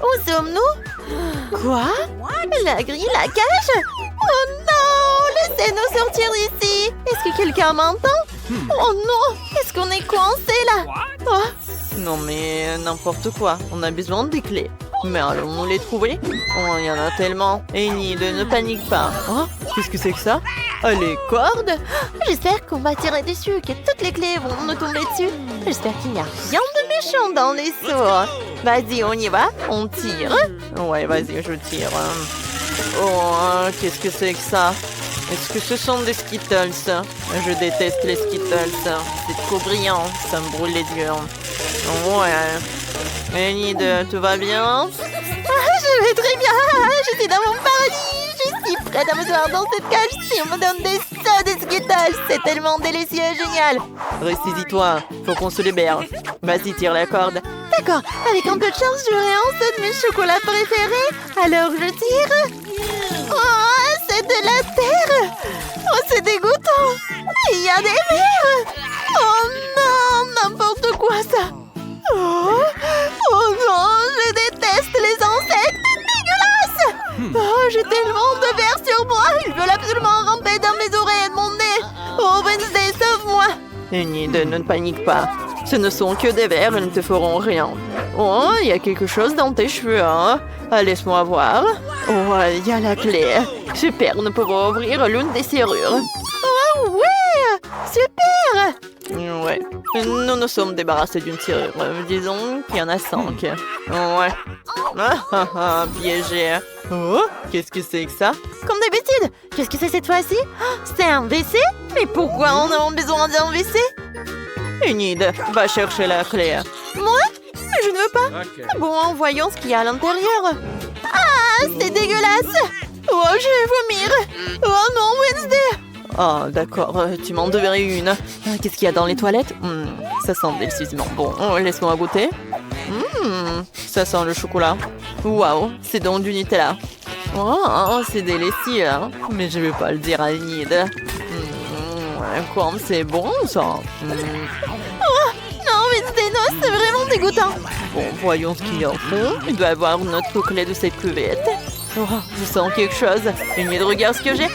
Où sommes-nous? Quoi? La grille, la cage? Oh non! Laissez-nous sortir d'ici! Est-ce que quelqu'un m'entend? Oh non! Est-ce qu'on est coincé là? Oh. Non mais n'importe quoi. On a besoin des clés. Mais allons-nous les trouver? Oh, il y en a tellement. Enid, ne panique pas. Oh, qu'est-ce que c'est que ça? Oh, les cordes? J'espère qu'on va tirer dessus, que toutes les clés vont nous tomber dessus. J'espère qu'il n'y a rien de méchant dans les seaux. Vas-y, on y va. On tire. Ouais, vas-y, je tire. Oh, qu'est-ce que c'est que ça? Est-ce que ce sont des Skittles? Je déteste les Skittles. C'est trop brillant. Ça me brûle les yeux. Ouais. Enid, tout va bien? Je vais très bien. Je suis dans mon paradis. Je suis prête à me voir dans cette cage si on me donne des seaux de Skittles. C'est tellement délicieux et génial. Ressaisis-toi. Faut qu'on se libère. Vas-y, tire la corde. D'accord. Avec un peu de chance, j'aurai un seau de mes chocolats préférés. Alors, je tire. Oh, c'est de la terre. Oh, c'est dégoûtant. Il y a des vers. Oh non, n'importe quoi ça. Oh non, je déteste les insectes dégueulasses. Oh, j'ai tellement de vers sur moi. Ils veulent absolument ramper dans mes oreilles et de mon nez. Oh, Wednesday, sauve-moi. Enid, ne panique pas. Ce ne sont que des vers, ils ne te feront rien. Oh, il y a quelque chose dans tes cheveux, hein? Laisse-moi voir. Oh, il y a la clé. Super, nous pouvons ouvrir l'une des serrures. Oh, ouais! Super! Ouais. Nous nous sommes débarrassés d'une serrure. Disons qu'il y en a 5. Ouais. Piégé. Oh, qu'est-ce que c'est que ça? Comme d'habitude. Qu'est-ce que c'est cette fois-ci? C'est un WC? Mais pourquoi on a besoin d'un WC? Enid, va chercher la clé. Moi? Mais je ne veux pas. Okay. Bon, voyons ce qu'il y a à l'intérieur. Ah, c'est dégueulasse. Oh, je vais vomir. Oh non, Wednesday. Ah, d'accord, tu m'en devrais une. Qu'est-ce qu'il y a dans les toilettes? Ça sent délicieusement bon. Laisse-moi goûter. Ça sent le chocolat. Waouh, c'est donc du Nutella. Oh, c'est délicieux. Hein? Mais je ne vais pas le dire à Enid. Quoi, c'est bon ça. Oh, non, mais c'est vraiment dégoûtant. Bon, voyons ce qu'il y a au fond. Il doit y avoir notre clé de cette cuvette. Oh, je sens quelque chose. Enid, regarde ce que j'ai.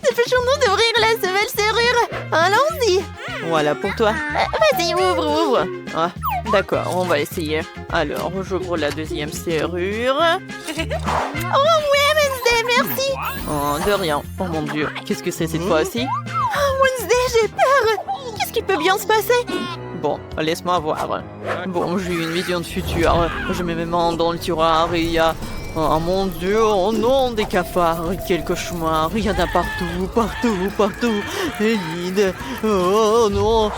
Dépêchons-nous d'ouvrir la nouvelle serrure. Allons-y. Voilà pour toi. Vas-y, ouvre. Ah, d'accord, on va essayer. Alors, j'ouvre la deuxième serrure. Oh ouais, Wednesday, merci. Oh, de rien. Oh mon Dieu, qu'est-ce que c'est cette fois-ci? Oh, Wednesday, j'ai peur. Qu'est-ce qui peut bien se passer? Bon, laisse-moi voir. Bon, j'ai eu une vision de futur. Je mets mes mains dans le tiroir et il y a... Oh mon Dieu, oh non, des cafards, quel cauchemar, il y en a partout. Enid, oh non.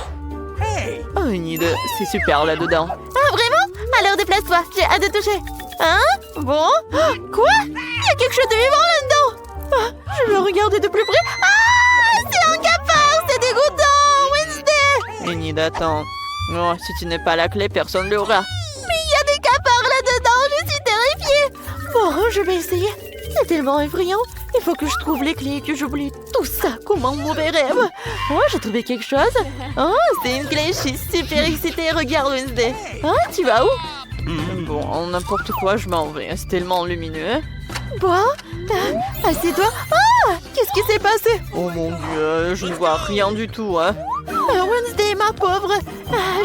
Oh Enid, c'est super là-dedans. Ah vraiment? Alors déplace-toi, j'ai hâte de toucher. Hein? Bon? Quoi? Il y a quelque chose de vivant là-dedans. Je veux regarder de plus près. Ah, c'est un cafard, c'est dégoûtant, Wednesday. Enid, attends. Oh, si tu n'es pas la clé, personne ne l'aura. Mais il y a des cafards là-dedans, je suis terrifiée. Bon, je vais essayer. C'est tellement effrayant. Il faut que je trouve les clés et que j'oublie tout ça comme un mauvais rêve. Oh, j'ai trouvé quelque chose. Oh, c'est une clé. Je suis super excitée. Regarde, Wednesday. Ah, tu vas où? Bon, n'importe quoi, je m'en vais. C'est tellement lumineux. Bon, assieds-toi. Ah, qu'est-ce qui s'est passé? Oh mon Dieu, je ne vois rien du tout. Hein. Wednesday, ma pauvre.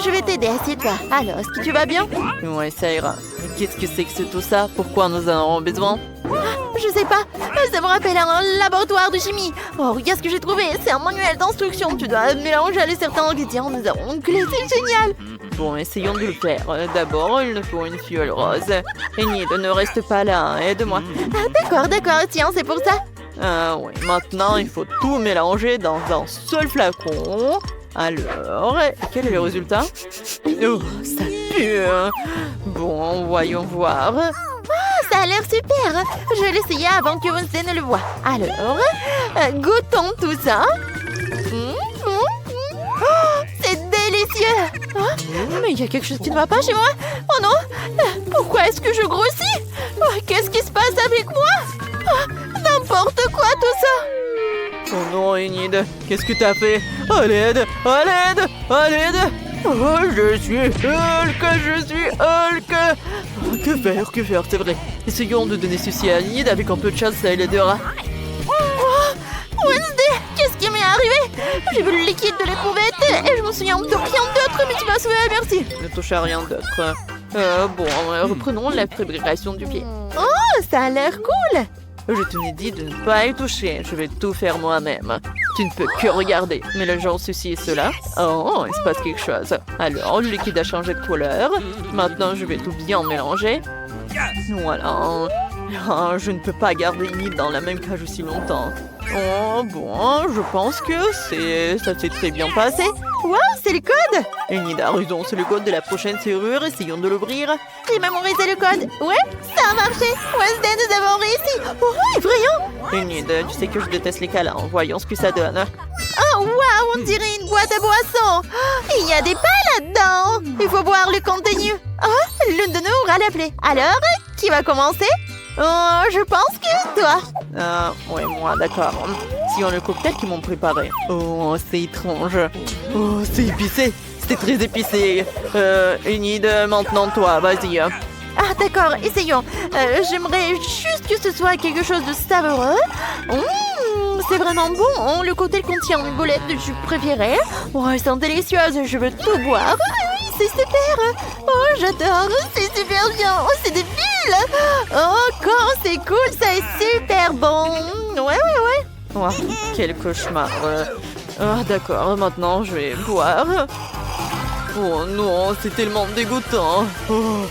Je vais t'aider, assieds-toi. Alors, est-ce que tu vas bien? Ouais, ça ira. Qu'est-ce que c'est que tout ça? Pourquoi nous en avons besoin? Je sais pas. Ça me rappelle un laboratoire de chimie. Oh, regarde ce que j'ai trouvé. C'est un manuel d'instruction. Tu dois mélanger certains ingrédients. Nous avons une clé. C'est génial. Bon, essayons de le faire. D'abord, il nous faut une fiole rose. Enid, ne reste pas là. Aide-moi. D'accord. Tiens, c'est pour ça. Oui. Maintenant, il faut tout mélanger dans un seul flacon. Alors, quel est le résultat? Oh, ça pue. Bon, voyons voir. Ça a l'air super. Je vais l'essayer avant que Wednesday ne le voie. Alors, goûtons tout ça. Oh, c'est délicieux. Mais il y a quelque chose qui ne va pas chez moi. Oh non. Pourquoi est-ce que je grossis? Qu'est-ce qui se passe avec moi? N'importe quoi tout ça. Oh non, Enid, qu'est-ce que t'as fait? À l'aide! Oh, je suis Hulk! Que faire, c'est vrai. Essayons de donner ceci à Enid, avec un peu de chance, ça l'aidera. Oh, Wednesday, qu'est-ce qui m'est arrivé? J'ai vu le liquide de l'éprouvette et je me souviens de rien d'autre, mais tu m'as sauvé, merci. Ne touche à rien d'autre. Reprenons la fabrication du pied. Oh, ça a l'air cool. Je t'ai dit de ne pas y toucher, je vais tout faire moi-même. Tu ne peux que regarder, mélangeons ceci et cela. Oh, il se passe quelque chose. Alors, le liquide a changé de couleur. Maintenant, je vais tout bien mélanger. Voilà. Ah, je ne peux pas garder Enid dans la même cage aussi longtemps. Oh, bon, je pense que ça s'est très bien passé. Wow, c'est le code! Enid a raison, c'est le code de la prochaine serrure. Essayons de l'ouvrir. J'ai mémorisé le code. Ouais, ça a marché. Wednesday, nous avons réussi. Oh, effrayant! Enid, tu sais que je déteste les câlins. Voyons ce que ça donne. Oh, wow, on dirait une boîte à boissons. Il y a des pains là-dedans. Il faut boire le contenu. Oh, l'une de nous aura la plaie. Alors, qui va commencer? Oh, je pense que toi. Ouais, moi, d'accord. Si on le cocktail qu'ils m'ont préparé. Oh, c'est étrange. Oh, c'est épicé. C'était très épicé. Enid, maintenant toi, vas-y. Ah, d'accord, essayons. J'aimerais juste que ce soit quelque chose de savoureux. C'est vraiment bon. Le cocktail contient une bolette de jus préférée. Oh, elles sont délicieuses. Je veux tout boire. C'est super. Oh, j'adore. C'est super bien. Oh, c'est des bulles. Oh, quand c'est cool. Ça est super bon. Ouais. Oh, quel cauchemar. D'accord, maintenant je vais boire. Oh non, c'est tellement dégoûtant. Oh,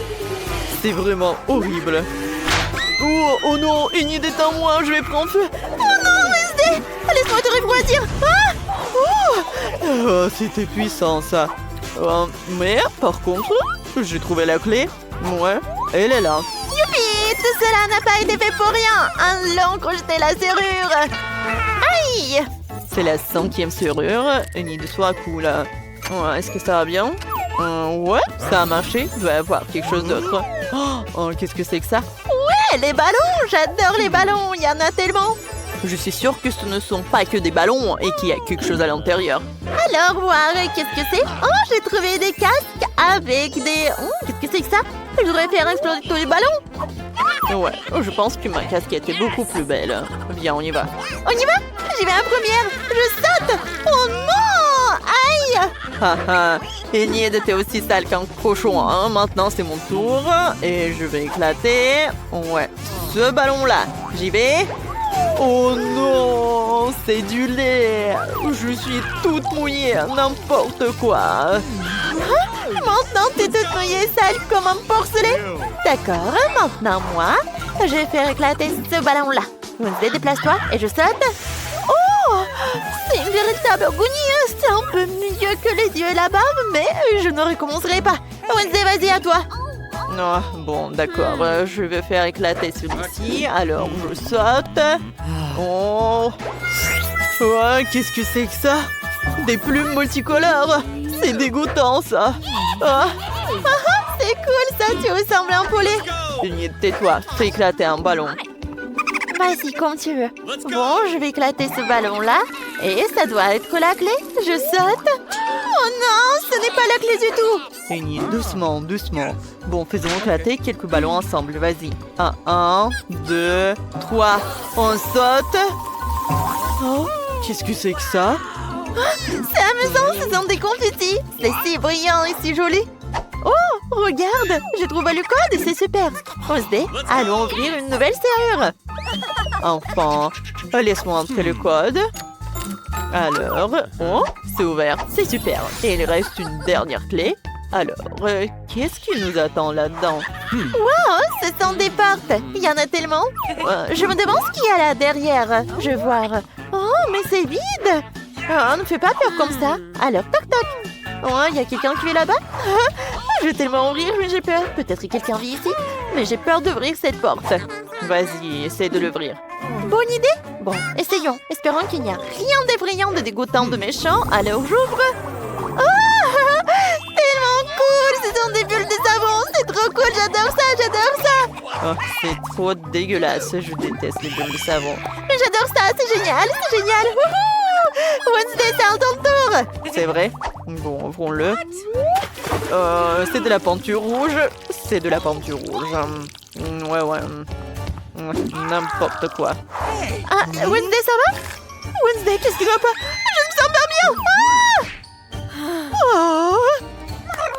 c'est vraiment horrible. Oh non, Enid est à moi. Je vais prendre feu. Oh non, Wednesday. Laisse-moi te refroidir. C'était puissant, ça. Mais, par contre, j'ai trouvé la clé. Ouais, elle est là. Youpi! Tout cela n'a pas été fait pour rien. Allons crocheter la serrure. Aïe! C'est la 5e serrure. Enid, sois cool. Est-ce que ça va bien? Ouais, ça a marché. Il doit y avoir quelque chose d'autre. Oh, qu'est-ce que c'est que ça? Ouais, les ballons! J'adore les ballons. Il y en a tellement. Je suis sûre que ce ne sont pas que des ballons et qu'il y a quelque chose à l'intérieur. Alors, voir, qu'est-ce que c'est? Oh, j'ai trouvé des casques avec des... qu'est-ce que c'est que ça? Je devrais faire exploser tous les ballons. Ouais, je pense que ma casquette est beaucoup plus belle. Viens, on y va. On y va? J'y vais en première. Je saute. Oh non! Aïe! Haha, Enid, t'es aussi sale qu'un cochon, hein. Maintenant, c'est mon tour. Et je vais éclater. Ouais, ce ballon-là. J'y vais. Oh non, c'est du lait. Je suis toute mouillée, n'importe quoi. Maintenant, t'es toute mouillée, sale comme un porcelet. D'accord, maintenant moi, je vais faire éclater ce ballon-là. Wednesday, déplace-toi et je saute. Oh, c'est une véritable agonie. C'est un peu mieux que les dieux là-bas, mais je ne recommencerai pas. Wednesday, vas-y, à toi. Oh, bon, d'accord. Je vais faire éclater celui-ci. Alors, je saute. Oh. Ouais, qu'est-ce que c'est que ça? Des plumes multicolores. C'est dégoûtant, ça. C'est cool, ça. Tu ressembles à un poulet. Enid, tais-toi. Fais éclater un ballon. Vas-y, comme tu veux. Bon, je vais éclater ce ballon-là. Et ça doit être la clé. Je saute. Oh non, ce n'est pas la clé du tout. Enid, doucement, doucement. Bon, faisons éclater quelques ballons ensemble. Vas-y. 1, 2, 3. On saute. Oh, qu'est-ce que c'est que ça? C'est amusant, ce sont des confettis. C'est si brillant et si joli. Oh, regarde, j'ai trouvé le code et c'est super. Wednesday, allons ouvrir une nouvelle serrure. Enfin, laisse-moi entrer le code. Alors, oh, c'est ouvert, c'est super. Et il reste une dernière clé. Alors, qu'est-ce qui nous attend là-dedans? Wow, ce sont des portes. Il y en a tellement. Je me demande ce qu'il y a là derrière. Je vais voir. Oh, mais c'est vide. Oh, ne fais pas peur comme ça. Alors, toc toc. Oh, il y a quelqu'un qui est là-bas. Je vais tellement ouvrir, mais j'ai peur. Peut-être que quelqu'un vit ici. Mais j'ai peur d'ouvrir cette porte. Vas-y, essaie de l'ouvrir. Bonne idée. Bon, essayons. Espérons qu'il n'y a rien d'effrayant, de dégoûtant, de méchant. Alors, j'ouvre. Oh, tellement cool. Ce sont des bulles de savon. C'est trop cool. J'adore ça, j'adore ça. Oh, c'est trop dégueulasse. Je déteste les bulles de savon. Mais j'adore ça. C'est génial, c'est génial. Wouhou! Wednesday, c'est à ton tour. C'est vrai? Bon, ouvrons-le. C'est de la peinture rouge. c'est de la peinture rouge. Ouais. N'importe quoi. Ah, Wednesday, ça va? Wednesday, qu'est-ce qui va pas? Je me sens pas bien. Oh,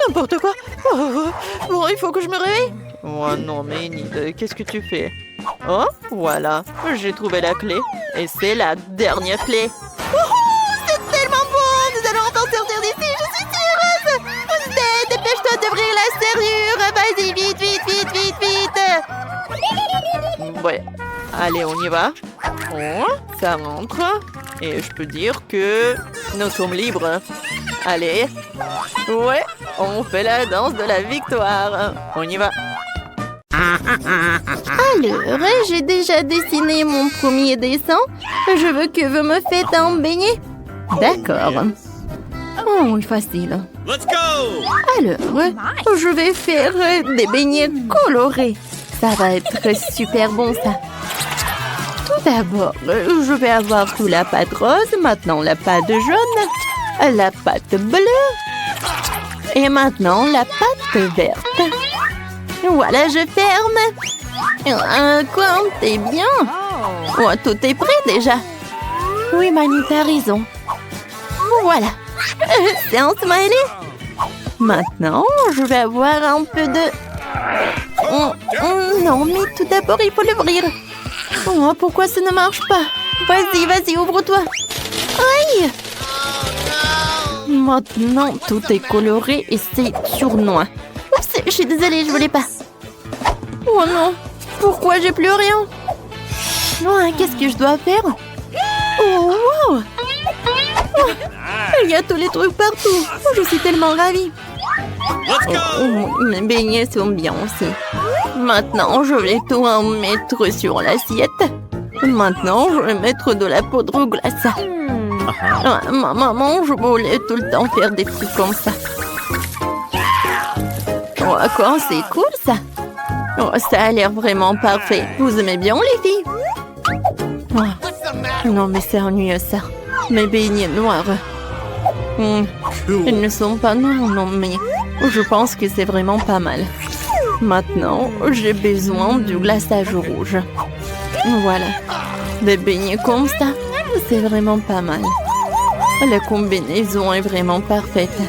n'importe quoi. Oh, bon, il faut que je me réveille. Oh non, mais Enid, qu'est-ce que tu fais? Oh, voilà. J'ai trouvé la clé. Et c'est la dernière clé. C'est tellement bon. Nous allons t'en sortir d'ici. Je suis si heureuse. Wednesday, dépêche-toi d'ouvrir la serrure. Vas-y, vite. Ouais. Allez, on y va. Oh, ça rentre. Et je peux dire que nous sommes libres. Allez. Ouais, on fait la danse de la victoire. On y va. Alors, j'ai déjà dessiné mon premier dessin. Je veux que vous me faites un beignet. D'accord. Oh, oui, facile. Let's go! Alors, je vais faire des beignets colorés. Ça va être super bon, ça. Tout d'abord, je vais avoir tout la pâte rose, maintenant la pâte jaune, la pâte bleue et maintenant la pâte verte. Voilà, je ferme. Quoi, t'es bien? Oh, tout est prêt déjà. Oui, Mani, t'as raison. Voilà. C'est un smiley. Maintenant, je vais avoir un peu de... non, mais tout d'abord, il faut l'ouvrir. Oh, pourquoi ça ne marche pas? Vas-y, ouvre-toi. Aïe! Maintenant, tout est coloré et c'est sournois. Oups, je suis désolée, je voulais pas. Oh non, pourquoi j'ai plus rien? Oh, qu'est-ce que je dois faire? Oh, wow! Oh, il y a tous les trucs partout. Oh, je suis tellement ravie. Mes beignets sont bien aussi. Maintenant, je vais tout en mettre sur l'assiette. Maintenant, je vais mettre de la poudre glace. Ma maman, je voulais tout le temps faire des trucs comme ça. Oh, quoi, c'est cool ça. Oh, ça a l'air vraiment parfait. Vous aimez bien les filles? Oh. Non, mais c'est ennuyeux ça. Mes beignets noirs. Ils ne sont pas noirs, non, mais je pense que c'est vraiment pas mal. Maintenant, j'ai besoin du glaçage rouge. Voilà. Des beignets comme ça, c'est vraiment pas mal. La combinaison est vraiment parfaite.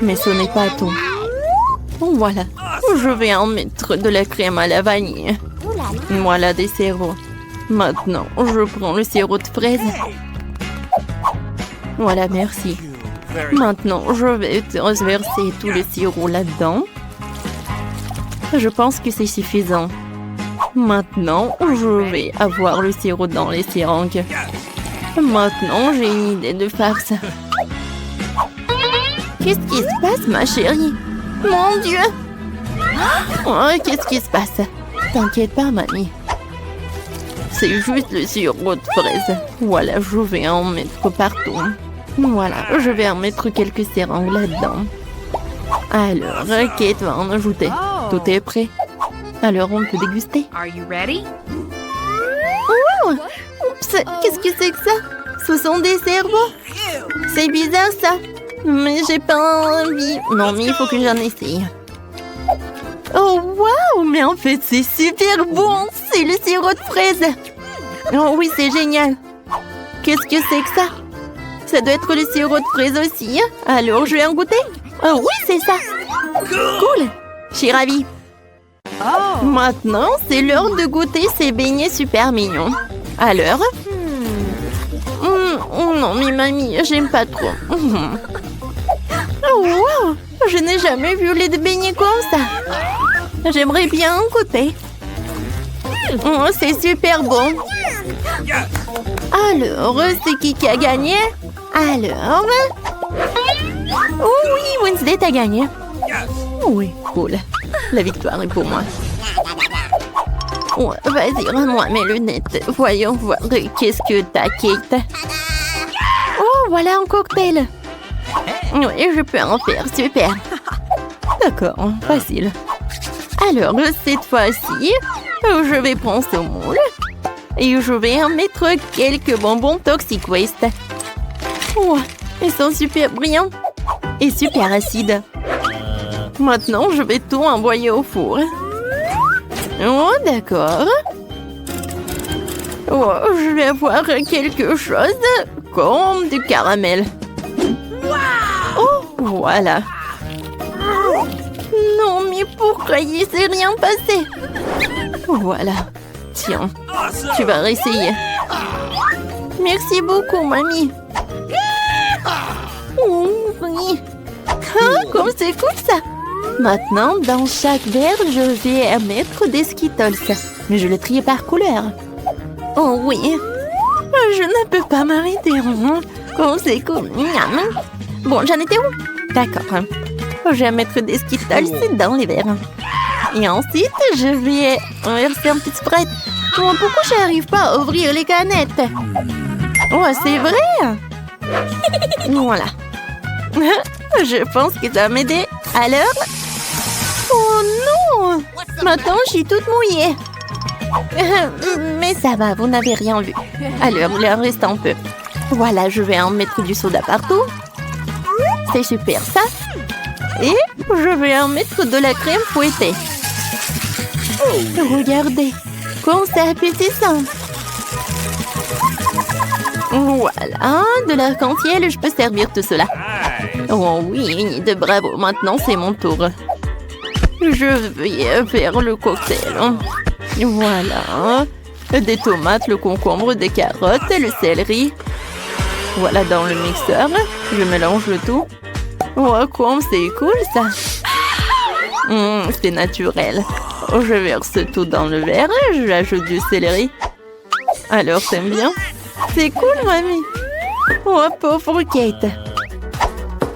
Mais ce n'est pas tout. Voilà. Je vais en mettre de la crème à la vanille. Voilà des sirops. Maintenant, je prends le sirop de fraise. Voilà, merci. Maintenant, je vais transverser tout le sirop là-dedans. Je pense que c'est suffisant. Maintenant, je vais avoir le sirop dans les seringues. Maintenant, j'ai une idée de farce. Qu'est-ce qui se passe, ma chérie? Mon Dieu! Oh, qu'est-ce qui se passe? T'inquiète pas, mamie. C'est juste le sirop de fraise. Voilà, je vais en mettre partout. Voilà, je vais en mettre quelques seringues là-dedans. Alors, Kate va en ajouter. Tout est prêt. Alors, on peut déguster. Are you ready? Oh! Oups! Qu'est-ce que c'est que ça? Ce sont des cerveaux. C'est bizarre, ça. Mais j'ai pas envie. Non, mais il faut que j'en essaye. Oh, waouh! Mais en fait, c'est super bon. C'est le sirop de fraise. Oh oui, c'est génial. Qu'est-ce que c'est que ça? Ça doit être le sirop de fraise aussi. Alors, je vais en goûter. Oh oui, c'est ça. Cool. Je suis ravie. Maintenant, c'est l'heure de goûter ces beignets super mignons. Alors? Oh non, mais mamie, j'aime pas trop. Oh, wow! Je n'ai jamais vu les beignets comme ça. J'aimerais bien en goûter. Oh, c'est super bon. Alors, c'est qui a gagné? Alors? Oh oui, Wednesday, t'as gagné. Oui, cool. La victoire est pour moi. Oh, vas-y, rends-moi mes lunettes. Voyons voir qu'est-ce que t'as, Kate. Oh, voilà un cocktail. Oui, je peux en faire, super. D'accord, facile. Alors, cette fois-ci, je vais prendre ce moule et je vais en mettre quelques bonbons Toxic Waste. Oh, ils sont super brillants et super acides. Maintenant, je vais tout envoyer au four. Oh, d'accord. Oh, je vais avoir quelque chose comme du caramel. Oh, voilà. Non, mais pourquoi il s'est rien passé? Voilà. Tiens, tu vas réessayer. Merci beaucoup, mamie. Oh, oui. Ah, comme c'est cool, ça. Maintenant, dans chaque verre, je vais mettre des Skittles. Mais je les trie par couleur. Oh oui. Je ne peux pas m'arrêter. Comme c'est cool. Bon, j'en étais où? D'accord. Je vais mettre des Skittles dans les verres. Et ensuite, je vais verser un petit Sprite. Oh, pourquoi je n'arrive pas à ouvrir les canettes? Oh, c'est vrai? Voilà. Je pense que ça va m'aider. Alors? Oh non! Maintenant, je suis toute mouillée. Mais ça va, vous n'avez rien vu. Alors, il en reste un peu. Voilà, je vais en mettre du soda partout. C'est super, ça. Et je vais en mettre de la crème fouettée. Regardez, comme c'est appétissant. Voilà, de l'arc-en-ciel, je peux servir tout cela. Oh oui, de bravo, maintenant c'est mon tour. Je vais faire le cocktail. Voilà, des tomates, le concombre, des carottes, le céleri. Voilà dans le mixeur, je mélange le tout. Oh, comme c'est cool ça. C'est naturel. Je verse tout dans le verre, j'ajoute du céleri. Alors, t'aimes bien? C'est cool, mamie. Oh, pauvre Kate.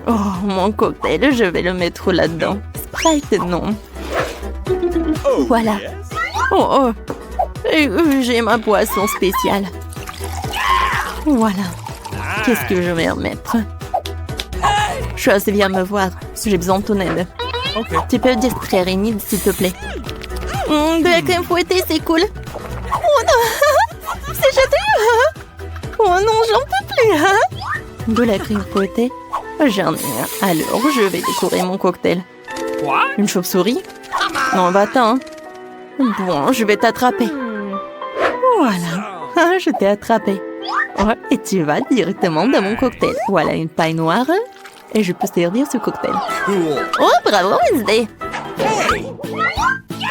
Oh, mon cocktail, je vais le mettre là-dedans. Sprite, non. Voilà. Oh, j'ai ma boisson spéciale. Voilà. Qu'est-ce que je vais en mettre? Chose, viens me voir. J'ai besoin de ton aide. Tu peux distraire Enid, s'il te plaît. De la crème fouettée, c'est cool. Oh non! C'est châteux! Oh non, j'en peux plus! De la crème fouettée? J'en ai un. Alors, je vais décorer mon cocktail. Une chauve-souris? Non, va-t'en. Bon, je vais t'attraper. Voilà. Je t'ai attrapé. Ouais, et tu vas directement dans mon cocktail. Voilà une paille noire. Et je peux servir ce cocktail. Oh, bravo, Wednesday!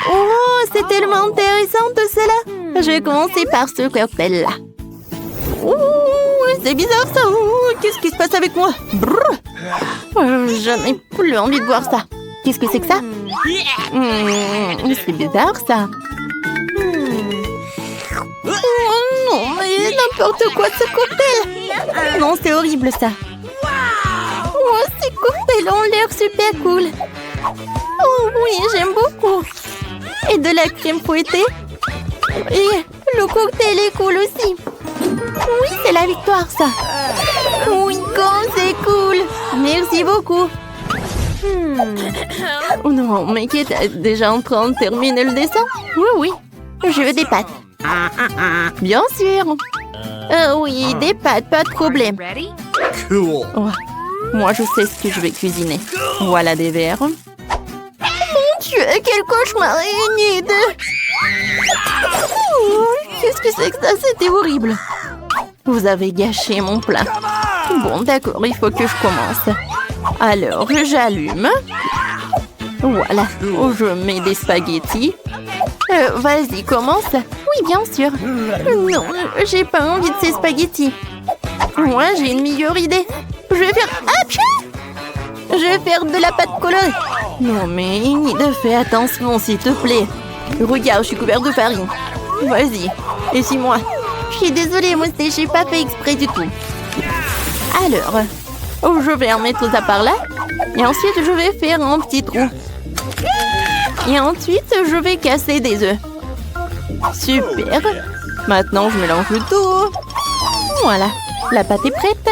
Oh, c'est tellement intéressant tout cela. Je vais commencer par ce cocktail-là. Oh, c'est bizarre ça. Oh, qu'est-ce qui se passe avec moi? Je n'ai plus envie de voir ça. Qu'est-ce que c'est que ça? C'est bizarre ça. Oh non, mais n'importe quoi de ce cocktail. Non, c'est horrible ça. Oh, ces cocktails ont l'air super cool. Oh oui, j'aime beaucoup. Et de la crème fouettée. Et le cocktail est cool aussi. Oui, c'est la victoire, ça. Oui, comme c'est cool. Merci beaucoup. Oh non, mais qui est déjà en train de terminer le dessin? Oui, je veux des pâtes. Bien sûr. Oui, des pâtes, pas de problème. Oh, moi, je sais ce que je vais cuisiner. Voilà des verres. Mon Dieu, quel cauchemar, Enid! Qu'est-ce que c'est que ça? C'était horrible. Vous avez gâché mon plat. Bon, d'accord, il faut que je commence. Alors, j'allume. Voilà. Oh, je mets des spaghettis. Vas-y, commence. Oui, bien sûr. Non, j'ai pas envie de ces spaghettis. Moi, j'ai une meilleure idée. Je vais faire... Je vais faire de la pâte colorée. Non, mais Enid, fais attention, s'il te plaît. Regarde, je suis couverte de farine. Vas-y, essuie-moi. Je suis désolée, moi, j'ai pas fait exprès du tout. Alors, je vais en mettre ça par là. Et ensuite, je vais faire un petit trou. Et ensuite, je vais casser des œufs. Super. Maintenant, je mélange le tout. Voilà, la pâte est prête.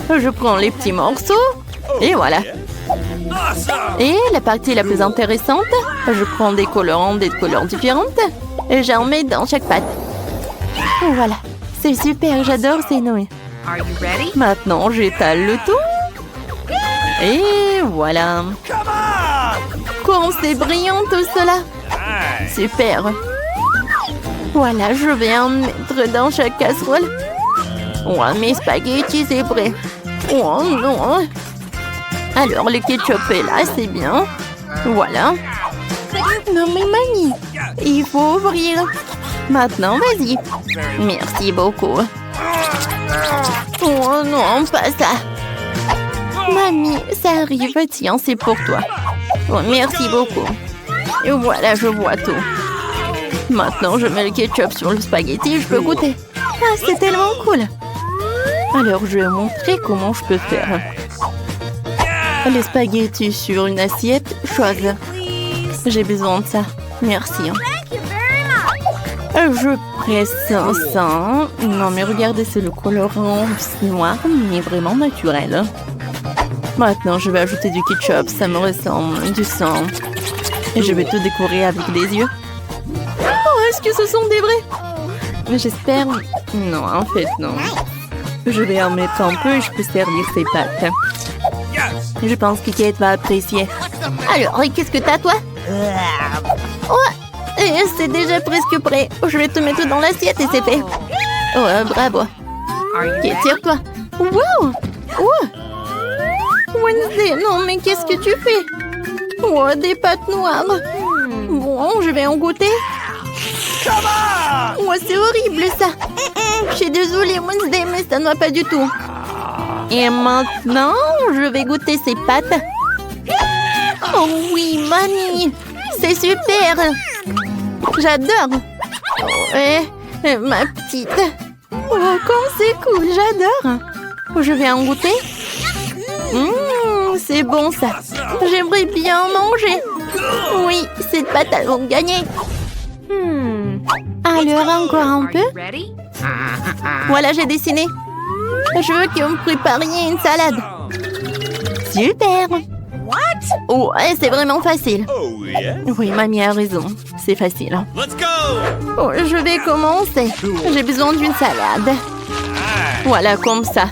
Je prends les petits morceaux. Et voilà. Et la partie la plus intéressante, je prends des colorants des couleurs différentes. Et j'en mets dans chaque pâte. Voilà. C'est super, j'adore ces nouilles. Maintenant, j'étale le tout. Et voilà. Comme c'est brillant tout cela. Super. Voilà, je vais en mettre dans chaque casserole. Oh, mes spaghettis, c'est prêt. Oh non. Alors, le ketchup est là, c'est bien. Voilà. Non, mais mamie, il faut ouvrir. Maintenant, vas-y. Merci beaucoup. Oh non, pas ça. Mamie, ça arrive. Tiens, c'est pour toi. Oh, merci beaucoup. Et voilà, je vois tout. Maintenant, je mets le ketchup sur le spaghetti et je peux goûter. Ah, c'est tellement cool. Alors, je vais montrer comment je peux faire. Les spaghettis sur une assiette, chose. J'ai besoin de ça. Merci. Je presse ça. Non, mais regardez, c'est le colorant noir, mais vraiment naturel. Maintenant, je vais ajouter du ketchup. Ça me ressemble du sang. Et je vais tout décorer avec des yeux. Oh, est-ce que ce sont des vrais? J'espère. Non, en fait, non. Je vais en mettre un peu et je peux servir ces pâtes. Je pense que Kate va apprécier. Alors, qu'est-ce que t'as, toi? Oh, c'est déjà presque prêt. Je vais te mettre dans l'assiette et c'est fait. Oh, bravo. Ok, tire-toi. Wow! Oh! Wednesday, non, mais qu'est-ce que tu fais? Oh, des pâtes noires. Bon, je vais en goûter. Oh, c'est horrible, ça. Je suis désolée, Wednesday, mais ça ne va pas du tout. Et maintenant, je vais goûter ces pâtes. Oh oui, mamie, c'est super. J'adore. Oh, ma petite. Oh, comme c'est cool, j'adore. Je vais en goûter. C'est bon ça. J'aimerais bien en manger. Oui, cette pâte, elles vont gagner. Alors, encore un peu. Voilà, j'ai dessiné. Je veux que vous me prépariez une salade. Super. Oh, c'est vraiment facile. Oui, mamie a raison. C'est facile. Oh, je vais commencer. J'ai besoin d'une salade. Voilà, comme ça.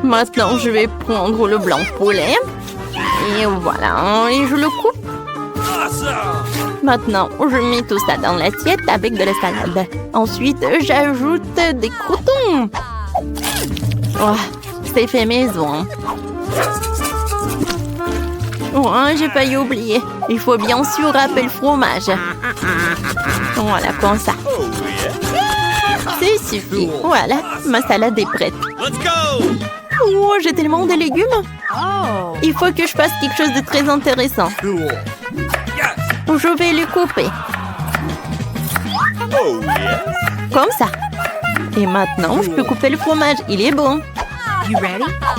Maintenant, je vais prendre le blanc de poulet. Et voilà, et je le coupe. Maintenant, je mets tout ça dans l'assiette avec de la salade. Ensuite, j'ajoute des croûtons. Oh, c'est fait maison. Oh, j'ai failli oublier. Il faut bien sûr râper le fromage. Voilà, comme ça. C'est suffit. Voilà, ma salade est prête. Oh, j'ai tellement de légumes. Il faut que je fasse quelque chose de très intéressant. Je vais le couper. Comme ça. Et maintenant, je peux couper le fromage. Il est bon.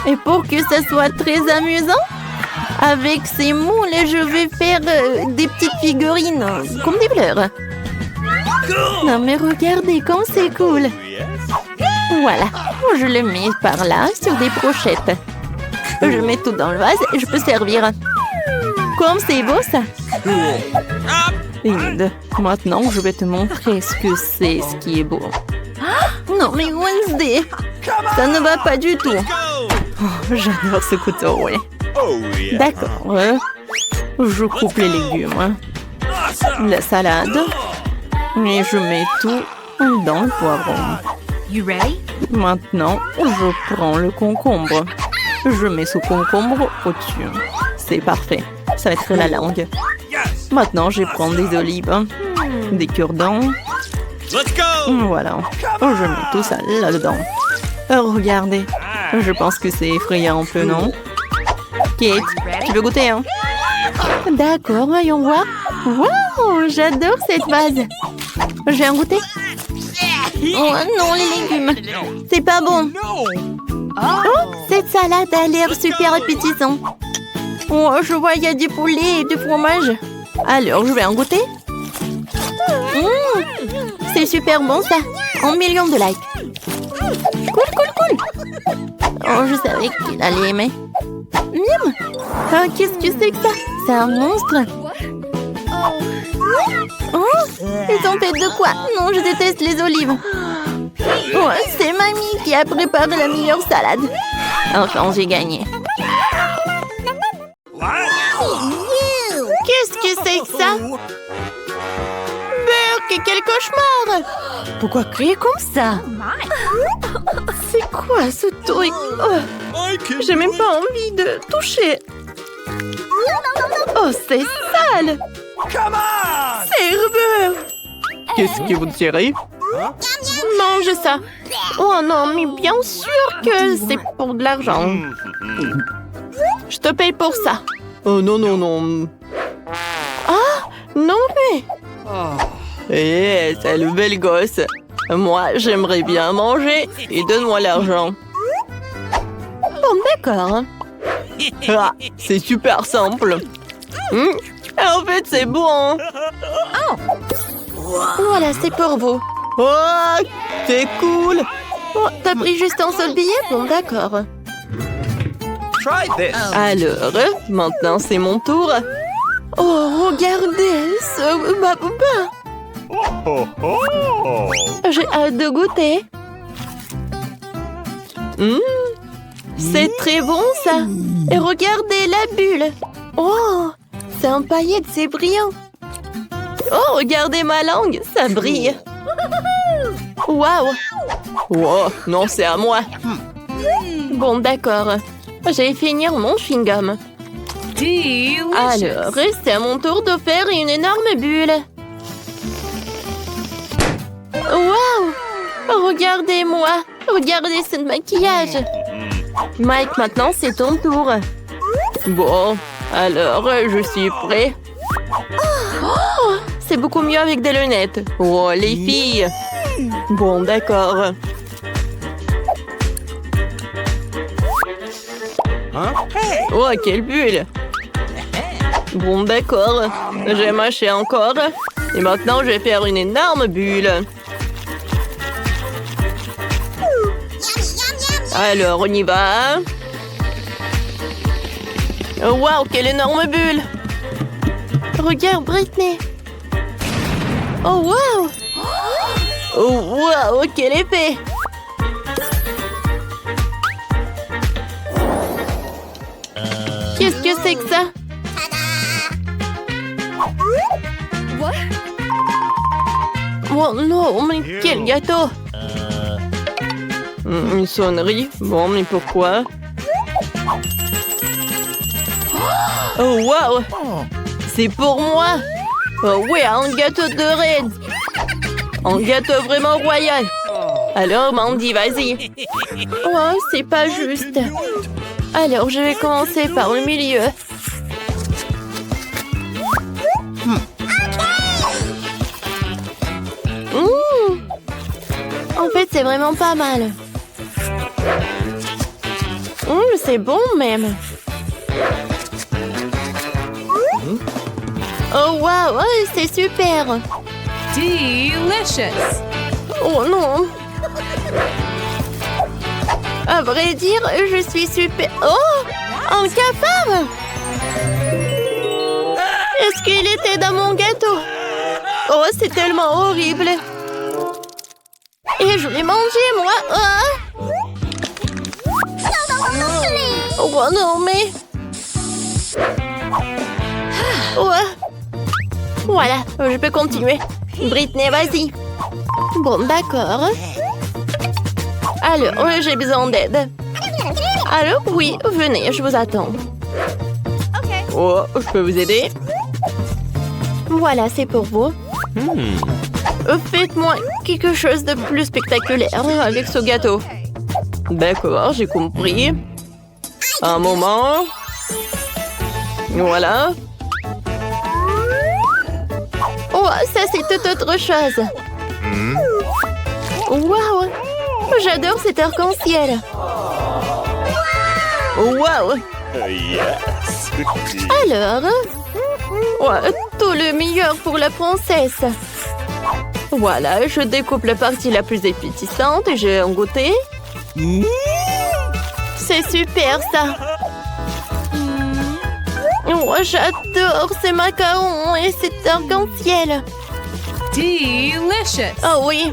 Et pour que ça soit très amusant, avec ces moules, je vais faire des petites figurines, comme des fleurs. Non mais regardez comme c'est cool. Voilà, je le mets par là, sur des brochettes. Je mets tout dans le vase et je peux servir. Comme c'est beau ça. Inde, maintenant je vais te montrer ce que c'est, ce qui est beau. Non mais Wednesday, ça ne va pas du tout. Oh, j'adore ce couteau, ouais. D'accord, je coupe les légumes, la salade, et je mets tout dans le poivron. Maintenant, je prends le concombre. Je mets ce concombre au-dessus. C'est parfait, ça va être la langue. Maintenant, je prends des olives, des cure-dents. Voilà, je mets tout ça là-dedans. Regardez, je pense que c'est effrayant un peu, non? Kate, tu veux goûter, hein? D'accord, voyons voir. Wow, j'adore cette vase. Je vais en goûter. Oh non, les légumes. C'est pas bon. Oh, cette salade a l'air super appétissante. Oh, je vois, il y a du poulet et du fromage. Alors, je vais en goûter. C'est super bon, ça. 1 million de likes. Cool, cool, cool. Oh, je savais qu'il allait aimer. Miam. Ah, qu'est-ce que c'est que ça? C'est un monstre. Oh, ils ont fait de quoi? Non, je déteste les olives. Oh, c'est mamie qui a préparé la meilleure salade. Enfin, j'ai gagné. Qu'est-ce que ça? Burk, quel cauchemar! Pourquoi crier comme ça? C'est quoi ce truc? Oh, j'ai même pas envie de toucher. Oh, c'est sale! C'est herbeux! Qu'est-ce que vous tirez? Mange ça! Oh non, mais bien sûr que c'est pour de l'argent. Je te paye pour ça. Oh non, non, non. Ah, non mais... Eh, c'est le bel gosse. Moi, j'aimerais bien manger et donne-moi l'argent. Bon, d'accord. Ah, c'est super simple. En fait, c'est bon. Voilà, c'est pour vous. Oh, c'est cool. Oh, t'as pris juste un seul billet? Bon, d'accord. Alors, maintenant, c'est mon tour. Oh, regardez ce babouba. J'ai hâte de goûter. C'est très bon, ça. Et regardez la bulle. Oh, c'est un paillette, c'est brillant. Oh, regardez ma langue, ça brille. Waouh. Oh, non, c'est à moi. Bon, d'accord. Je vais finir mon chewing-gum. Alors, c'est à mon tour de faire une énorme bulle. Waouh! Regardez-moi. Regardez ce maquillage. Mike, maintenant, c'est ton tour. Bon, alors, je suis prêt. Oh, c'est beaucoup mieux avec des lunettes. Oh, les filles. Bon, d'accord. Oh, quelle bulle! Bon, d'accord. J'ai mâché encore. Et maintenant, je vais faire une énorme bulle. Alors, on y va. Waouh, quelle énorme bulle! Regarde, Britney. Oh, waouh! Oh, waouh, quel épée! Qu'est-ce que c'est que ça? Oh non, mais quel gâteau! Une sonnerie. Bon, mais pourquoi? Oh, waouh! C'est pour moi! Oh ouais, un gâteau de reine! Un gâteau vraiment royal! Alors, Mandy, vas-y! Oh, c'est pas juste! Alors, je vais commencer par le milieu. En fait, c'est vraiment pas mal. C'est bon même. Oh, waouh, c'est super. Delicious. Oh non. À vrai dire, je suis super... Oh! Un cafard! Est-ce qu'il était dans mon gâteau? Oh, c'est tellement horrible! Et je l'ai mangé, moi! Ah! Oh non, mais... Ouais. Voilà, je peux continuer. Britney, vas-y. Bon, d'accord. Alors, j'ai besoin d'aide. Alors, oui, venez, je vous attends. Oh, je peux vous aider? Voilà, c'est pour vous. Faites-moi quelque chose de plus spectaculaire avec ce gâteau. D'accord, j'ai compris. Un moment. Voilà. Oh, ça, c'est toute autre chose. Waouh! J'adore cet arc-en-ciel. Waouh! Alors, tout le meilleur pour la princesse. Voilà, je découpe la partie la plus appétissante et j'ai un goûter. C'est super, ça. Oh, j'adore ces macarons et cet arc-en-ciel. Delicious. Oh oui.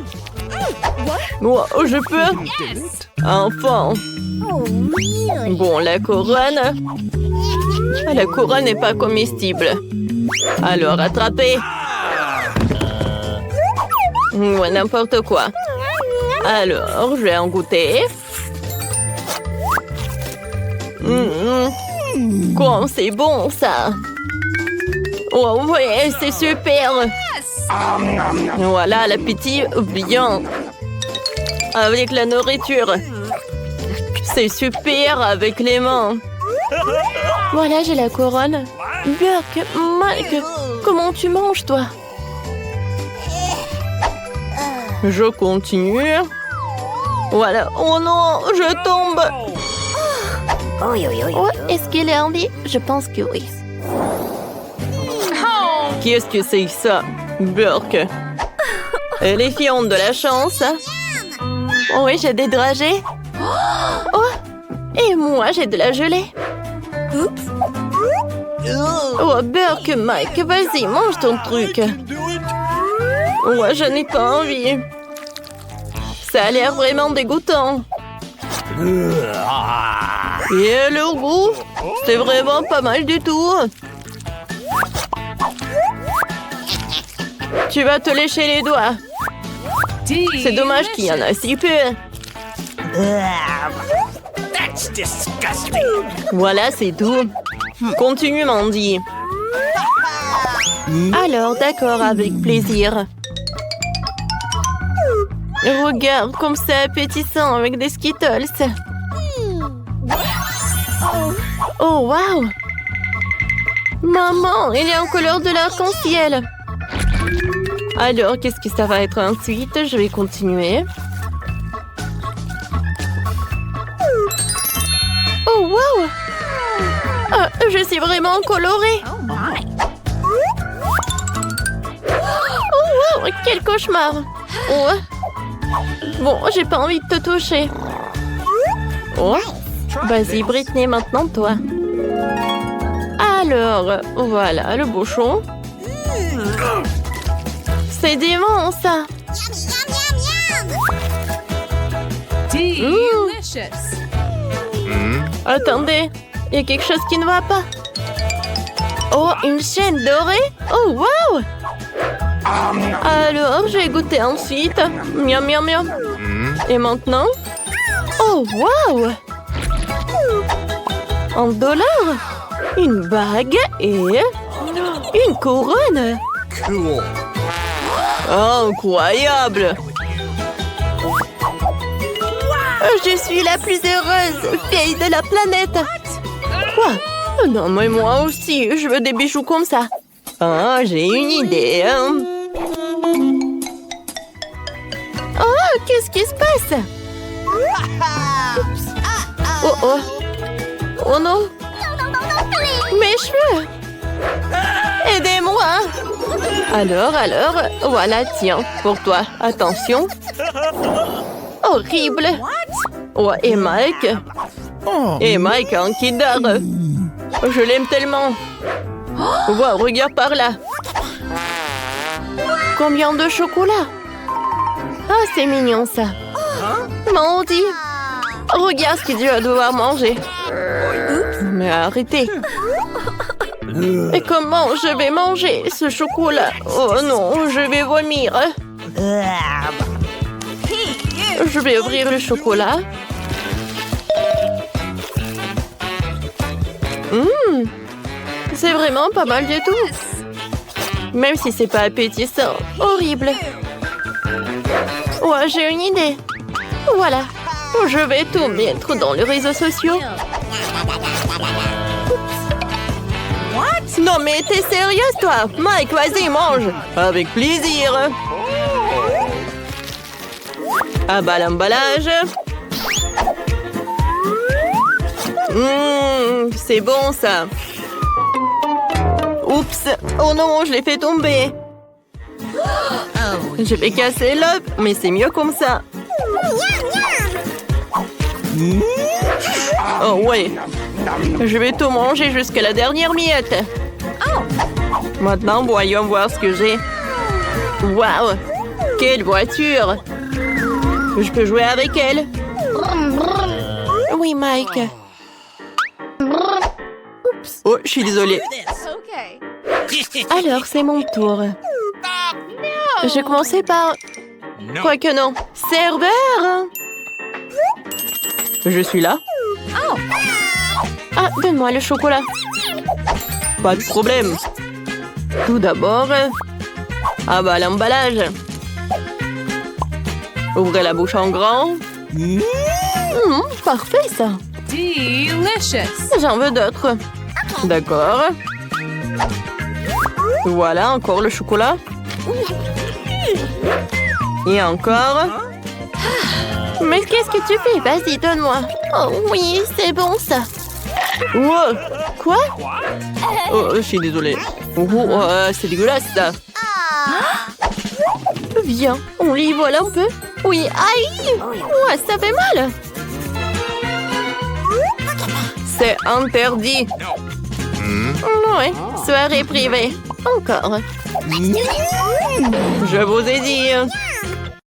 Oh, je peux? Enfin. Bon, la couronne. La couronne n'est pas comestible. Alors, attrapez. Ouais, n'importe quoi. Alors, je vais en goûter. Quoi, c'est bon, ça. Oh, ouais, c'est super. Voilà, l'appétit bien. Avec la nourriture. C'est super avec les mains. Voilà, j'ai la couronne. Burke, Mike, comment tu manges, toi? Je continue. Voilà. Oh non, je tombe. Oh, est-ce qu'il est en vie? Je pense que oui. Qu'est-ce que c'est ça? Burke. Elle est fiante de la chance. Oh oui, j'ai des dragées. Oh, et moi, j'ai de la gelée. Oh, Burke, Mike, vas-y, mange ton truc. Ouais, je n'ai pas envie. Ça a l'air vraiment dégoûtant. Et le goût, c'est vraiment pas mal du tout. Tu vas te lécher les doigts. C'est dommage qu'il y en a si peu. Voilà, c'est tout. Continue, Mandy. Alors, d'accord, avec plaisir. Regarde comme c'est appétissant avec des Skittles. Oh, wow! Maman, il est en couleur de l'arc-en-ciel. Alors, qu'est-ce que ça va être ensuite? Je vais continuer. Oh, wow! Ah, je suis vraiment colorée. Oh, wow! Quel cauchemar! Oh. Bon, j'ai pas envie de te toucher. Oh, vas-y, Britney, maintenant toi. Alors, voilà le bouchon. C'est dément, ça. Attendez, il y a quelque chose qui ne va pas. Oh, une chaîne dorée. Oh, wow! Alors, j'ai goûté ensuite. Miam, miam, miam. Et maintenant? Oh, wow! En dollars? Une bague et une couronne. Cool. Incroyable! Je suis la plus heureuse fille de la planète. Quoi? Non, mais moi aussi, je veux des bijoux comme ça. Ah, j'ai une idée. Oh, qu'est-ce qui se passe? Oh, oh. Oh non. Mes cheveux. Aidez-moi. Alors, voilà, tiens, pour toi. Attention. Horrible. Oh, et Mike. Et Mike a un Kinder. Je l'aime tellement. Wow, regarde par là. Combien de chocolat? Ah, c'est mignon, ça. Mandy, regarde ce que tu vas devoir manger. Mais arrêtez. Et comment je vais manger ce chocolat? Oh non, je vais vomir. Je vais ouvrir le chocolat. C'est vraiment pas mal du tout. Même si c'est pas appétissant. Horrible. Ouais, j'ai une idée. Voilà. Je vais tout mettre dans les réseaux sociaux. Non mais t'es sérieuse toi? Mike, vas-y, mange. Avec plaisir. Ah bah l'emballage. C'est bon ça. Oups. Oh non, je l'ai fait tomber. Je vais casser l'œuf, mais c'est mieux comme ça. Oh ouais. Je vais tout manger jusqu'à la dernière miette. Maintenant, voyons voir ce que j'ai. Waouh! Quelle voiture! Je peux jouer avec elle? Oui, Mike. Oh, je suis désolée. Alors, c'est mon tour. Je commençais par... Quoique non. Serveur! Je suis là. Ah, donne-moi le chocolat. Pas de problème. Tout d'abord... Ah bah, l'emballage. Ouvrez la bouche en grand. Parfait, ça. Delicious. J'en veux d'autres. D'accord. Voilà, encore le chocolat. Et encore. Mais qu'est-ce que tu fais? Vas-y, donne-moi. Oh oui, c'est bon, ça. Wow. Quoi? Oh, je suis désolée. Oh, c'est dégueulasse, ça. Viens, on les vole un peu. Oui, aïe! Ouais, ça fait mal. C'est interdit. Ouais, soirée privée. Encore. Je vous ai dit.